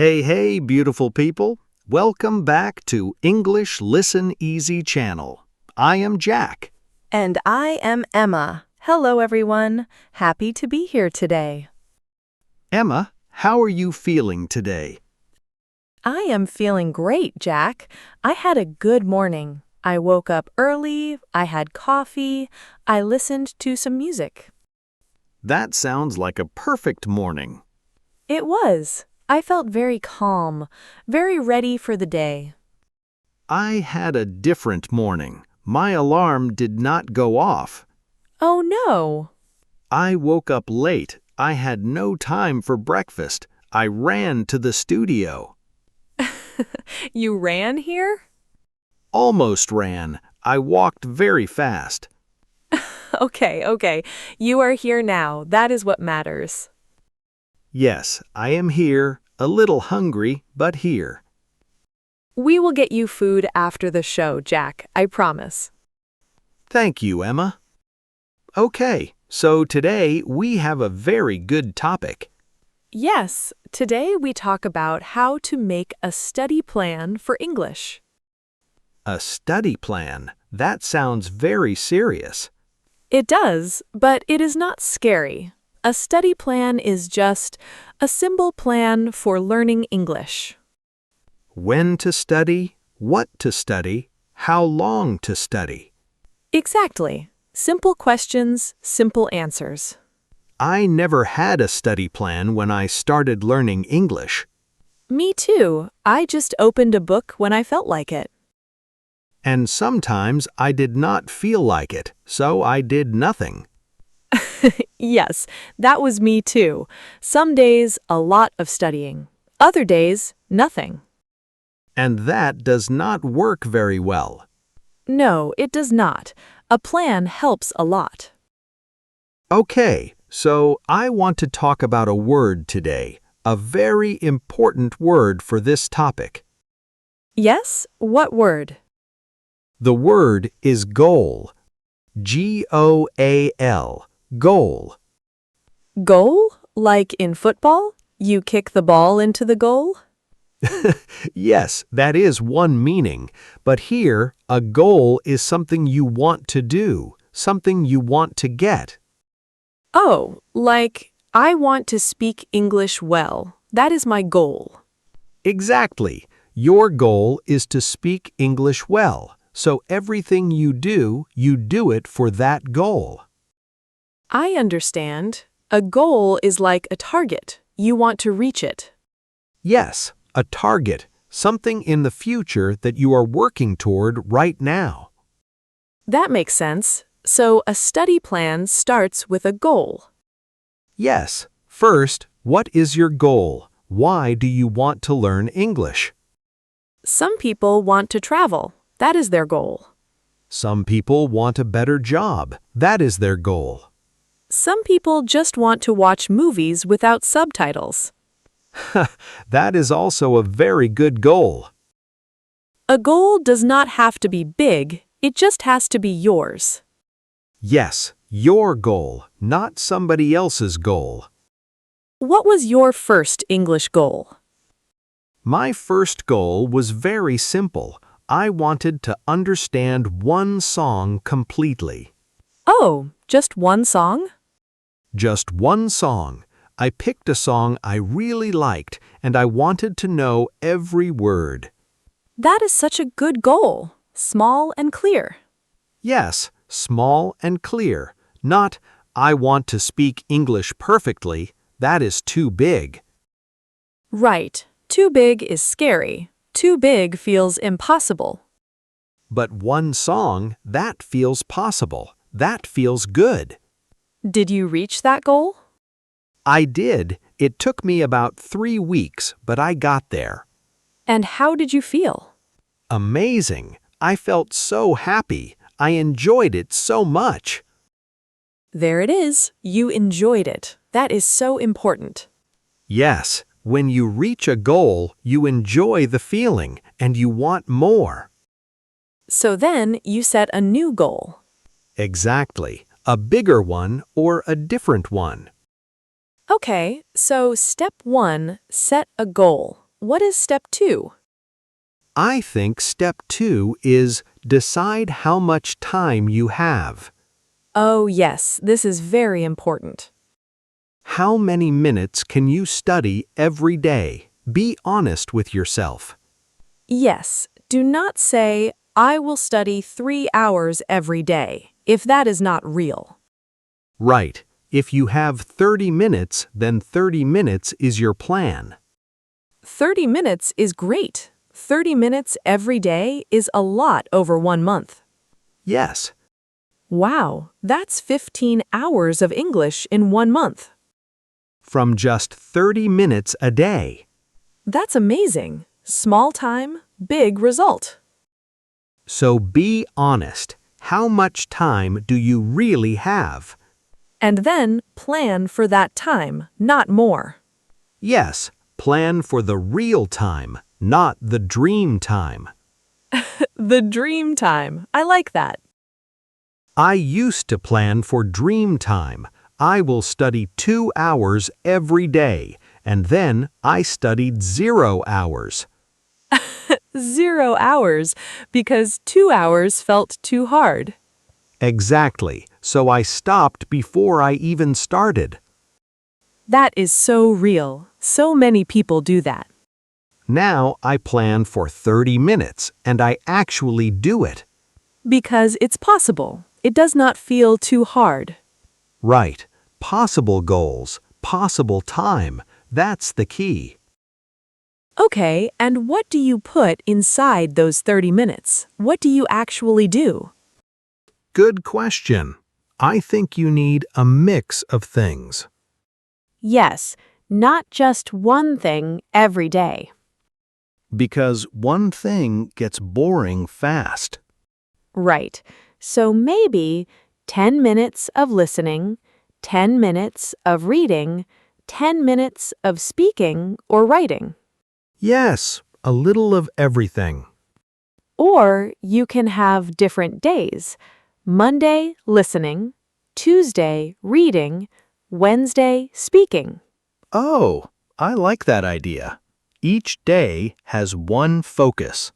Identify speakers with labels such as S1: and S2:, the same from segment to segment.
S1: Hey, beautiful people. Welcome back to English Listen Easy channel. I am Jack.
S2: And I am Emma. Hello, everyone. Happy to be here today.
S1: Emma, how are you feeling today?
S2: I am feeling great, Jack. I had a good morning. I woke up early, I had coffee, I listened to some music.
S1: That sounds like a perfect morning.
S2: It was. I felt very calm, very ready for the day.
S1: I had a different morning. My alarm did not go off.
S2: Oh, no.
S1: I woke up late. I had no time for breakfast. I ran to the studio.
S2: You ran here?
S1: Almost ran. I walked very fast.
S2: Okay. You are here now. That is what matters.
S1: Yes, I am here, a little hungry, but here.
S2: We will get you food after the show, Jack. I promise.
S1: Thank you, Emma. Okay, so today we have a very good topic.
S2: Yes, today we talk about how to make a study plan for English.
S1: A study plan. That sounds very serious.
S2: It does, but it is not scary. A study plan is just a simple plan for learning English.
S1: When to study, what to study, how long to study.
S2: Exactly. Simple questions, simple answers.
S1: I never had a study plan when I started learning English.
S2: Me too. I just opened a book when I felt like it.
S1: And sometimes I did not feel like it, so I did nothing.
S2: Yes, that was me too. Some days, a lot of studying. Other days, nothing.
S1: And that does not work very well.
S2: No, it does not. A plan helps a lot.
S1: Okay, so I want to talk about a word today, a very important word for this topic.
S2: Yes? What word?
S1: The word is goal. G-O-A-L, goal.
S2: Goal? Like in football? You kick the ball into the goal?
S1: Yes, that is one meaning, but here, a goal is something you want to do, something you want to get.
S2: Oh, like, I want to speak English well. That is my goal.
S1: Exactly. Your goal is to speak English well, so everything you do it for that goal.
S2: I understand. A goal is like a target. You want to reach it.
S1: Yes, a target, something in the future that you are working toward right now.
S2: That makes sense. So a study plan starts with a goal.
S1: Yes, first, what is your goal? Why do you want to learn English?
S2: Some people want to travel. That is their goal.
S1: Some people want a better job. That is their goal.
S2: Some people just want to watch movies without subtitles.
S1: That is also a very good goal.
S2: A goal does not have to be big, it just has to be yours.
S1: Yes, your goal, not somebody else's goal.
S2: What was your first English goal?
S1: My first goal was very simple. I wanted to understand one song completely.
S2: Oh, just one song?
S1: Just one song. I picked a song I really liked, and I wanted to know every word.
S2: That is such a good goal. Small and clear.
S1: Yes, small and clear. Not, I want to speak English perfectly. That is too big.
S2: Right. Too big is scary. Too big feels impossible.
S1: But one song, that feels possible. That feels good.
S2: Did you reach that goal?
S1: I did. It took me about 3 weeks, but I got there.
S2: And how did you feel?
S1: Amazing. I felt so happy. I enjoyed it so much.
S2: There it is. You enjoyed it. That is so important.
S1: Yes, when you reach a goal, you enjoy the feeling and you want more.
S2: So then you set a new goal.
S1: Exactly. A bigger one or a different one.
S2: Okay, so step 1, set a goal. what is step 2?
S1: I think step 2 is decide how much time you have.
S2: Oh, yes, this is very important.
S1: How many minutes can you study every day? Be honest with yourself.
S2: Yes, do not say, I will study 3 hours every day, if that is not real.
S1: Right. If you have 30 minutes, then 30 minutes is your plan.
S2: 30 minutes is great. 30 minutes every day is a lot over 1 month.
S1: Yes.
S2: Wow, that's 15 hours of English in 1 month.
S1: From just 30 minutes a day.
S2: That's amazing. Small time, big result.
S1: So be honest. How much time do you really have?
S2: And then plan for that time, not more.
S1: Yes, plan for the real time, not the dream time.
S2: The dream time. I like that.
S1: I used to plan for dream time. I will study 2 hours every day, and then I studied 0 hours.
S2: 0 hours because 2 hours felt too hard.
S1: Exactly, so I stopped before I even started.
S2: That is so real. So many people do that.
S1: Now I plan for 30 minutes, and I actually do it.
S2: Because it's possible. It does not feel too hard.
S1: Right. Possible goals, possible time. That's the key.
S2: Okay, and what do you put inside those 30 minutes? What do you actually do?
S1: Good question. I think you need a mix of things.
S2: Yes, not just one thing every day.
S1: Because one thing gets boring fast.
S2: Right. So maybe 10 minutes of listening, 10 minutes of reading, 10 minutes of speaking or writing.
S1: Yes, a little of everything.
S2: Or you can have different days. Monday, listening, Tuesday, reading, Wednesday, speaking.
S1: Oh, I like that idea. Each day has one focus.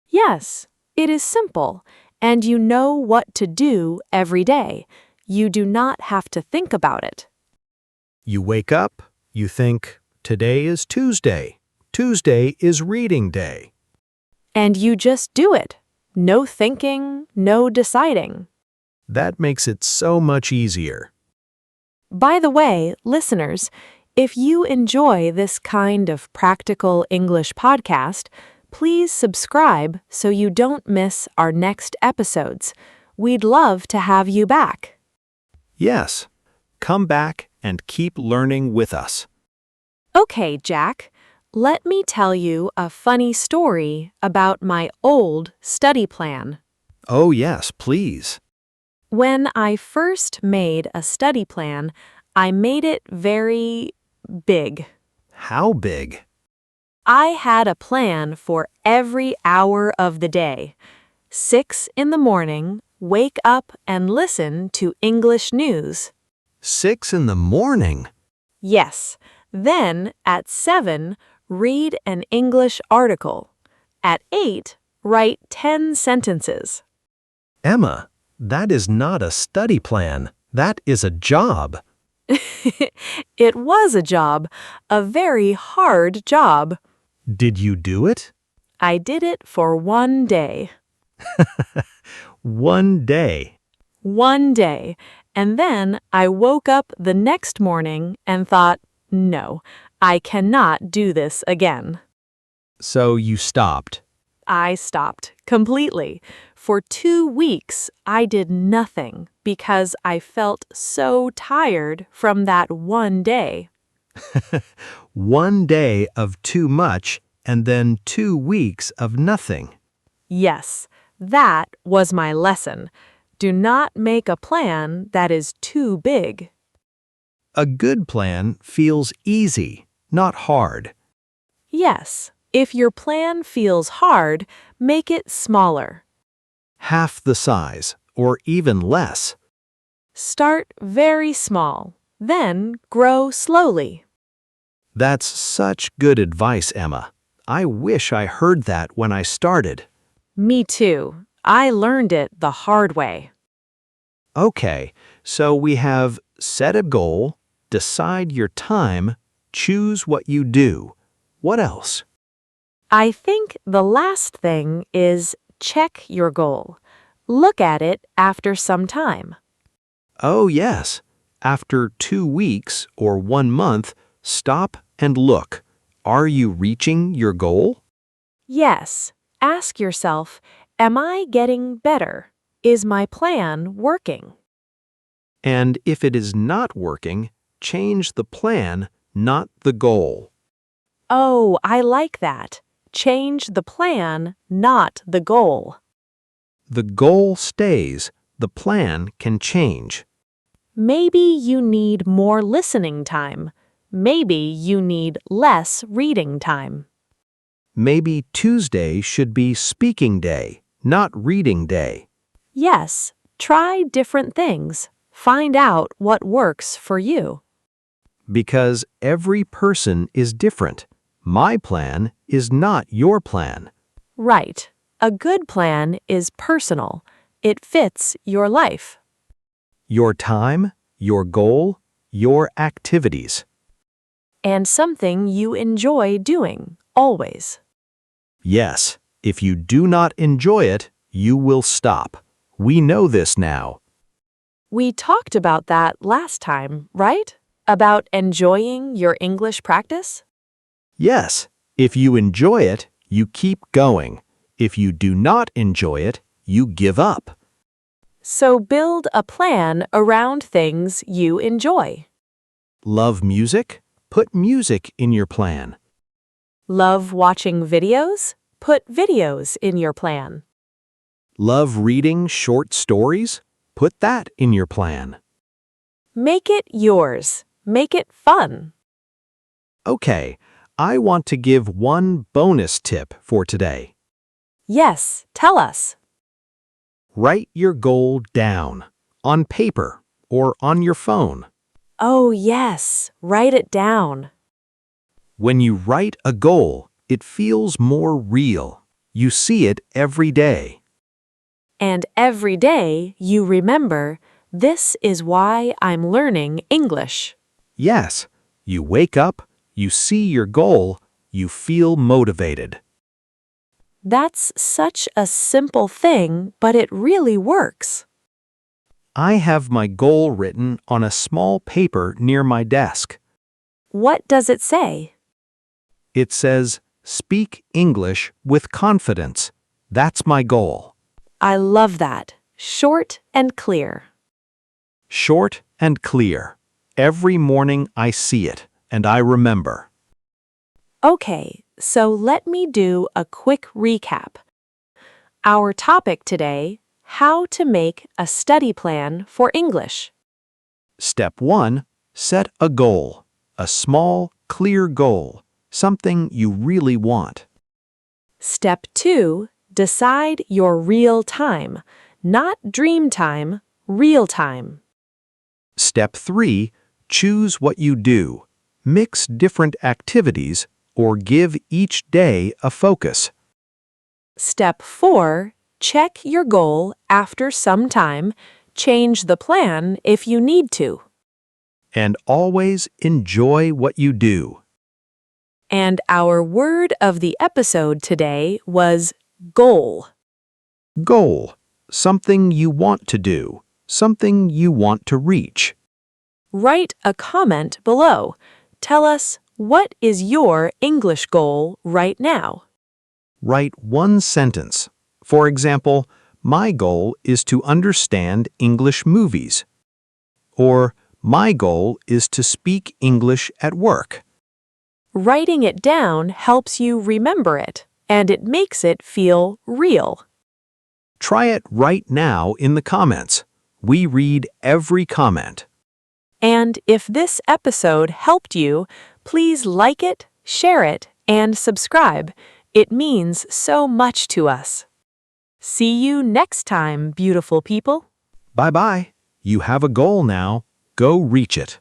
S2: Yes, it is simple, and you know what to do every day. You do not have to think about it.
S1: You wake up, you think, today is Tuesday. Tuesday is reading day.
S2: And you just do it. No thinking, no deciding.
S1: That makes it so much easier.
S2: By the way, listeners, if you enjoy this kind of practical English podcast, please subscribe so you don't miss our next episodes. We'd love to have you back.
S1: Yes, come back and keep learning with us.
S2: Okay, Jack, let me tell you a funny story about my old study plan.
S1: Oh yes, please.
S2: When I first made a study plan, I made it very big.
S1: How big?
S2: I had a plan for every hour of the day. 6 in the morning, wake up and listen to English news.
S1: 6 in the morning?
S2: Yes. Then, at 7, read an English article. At 8, write 10 sentences.
S1: Emma, that is not a study plan. That is a job.
S2: It was a job, a very hard job.
S1: Did you do it?
S2: I did it for 1 day.
S1: 1 day.
S2: 1 day. And then I woke up the next morning and thought, no, I cannot do this again.
S1: So you stopped.
S2: I stopped completely. For 2 weeks, I did nothing because I felt so tired from that 1 day.
S1: 1 day of too much and then 2 weeks of nothing.
S2: Yes, that was my lesson. Do not make a plan that is too big.
S1: A good plan feels easy, not hard.
S2: Yes, if your plan feels hard, make it smaller.
S1: Half the size, or even less.
S2: Start very small, then grow slowly.
S1: That's such good advice, Emma. I wish I heard that when I started.
S2: Me too. I learned it the hard way.
S1: Okay, so we have set a goal, decide your time, choose what you do. What else?
S2: I think the last thing is check your goal. Look at it after some time.
S1: Oh, yes. After 2 weeks or 1 month, stop and look. Are you reaching your goal?
S2: Yes, ask yourself, am I getting better? Is my plan working?
S1: And if it is not working, change the plan, not the goal.
S2: Oh, I like that. Change the plan, not the goal.
S1: The goal stays, the plan can change.
S2: Maybe you need more listening time. Maybe you need less reading time.
S1: Maybe Tuesday should be speaking day, not reading day.
S2: Yes, try different things. Find out what works for you.
S1: Because every person is different. My plan is not your plan.
S2: Right. A good plan is personal. It fits your life.
S1: Your time, your goal, your activities.
S2: And something you enjoy doing, always.
S1: Yes, if you do not enjoy it, you will stop. We know this now.
S2: We talked about that last time, right? About enjoying your English practice?
S1: Yes, if you enjoy it, you keep going. If you do not enjoy it, you give up.
S2: So build a plan around things you enjoy.
S1: Love music? Put music in your plan.
S2: Love watching videos? Put videos in your plan.
S1: Love reading short stories? Put that in your plan.
S2: Make it yours. Make it fun.
S1: Okay, I want to give one bonus tip for today.
S2: Yes, tell us.
S1: Write your goal down, on paper or on your phone.
S2: Oh, yes, write it down.
S1: When you write a goal, it feels more real. You see it every day.
S2: And every day you remember, this is why I'm learning English.
S1: Yes, you wake up, you see your goal, you feel motivated.
S2: That's such a simple thing, but it really works.
S1: I have my goal written on a small paper near my desk.
S2: What does it say?
S1: It says, "Speak English with confidence." That's my goal.
S2: I love that. Short and clear.
S1: Short and clear. Every morning I see it, and I remember.
S2: Okay, so let me do a quick recap. Our topic today, how to make a study plan for English.
S1: Step 1. Set a goal. A small, clear goal. Something you really want.
S2: Step 2, decide your real time, not dream time, real time.
S1: Step 3. Choose what you do. Mix different activities or give each day a focus.
S2: Step 4, check your goal after some time, change the plan if you need to.
S1: And always enjoy what you do.
S2: And our word of the episode today was goal.
S1: Goal. Something you want to do. Something you want to reach.
S2: Write a comment below. Tell us, what is your English goal right now?
S1: Write one sentence. For example, my goal is to understand English movies. Or, my goal is to speak English at work.
S2: Writing it down helps you remember it, and it makes it feel real.
S1: Try it right now in the comments. We read every comment.
S2: And if this episode helped you, please like it, share it, and subscribe. It means so much to us. See you next time, beautiful people.
S1: Bye-bye. You have a goal now. Go reach it.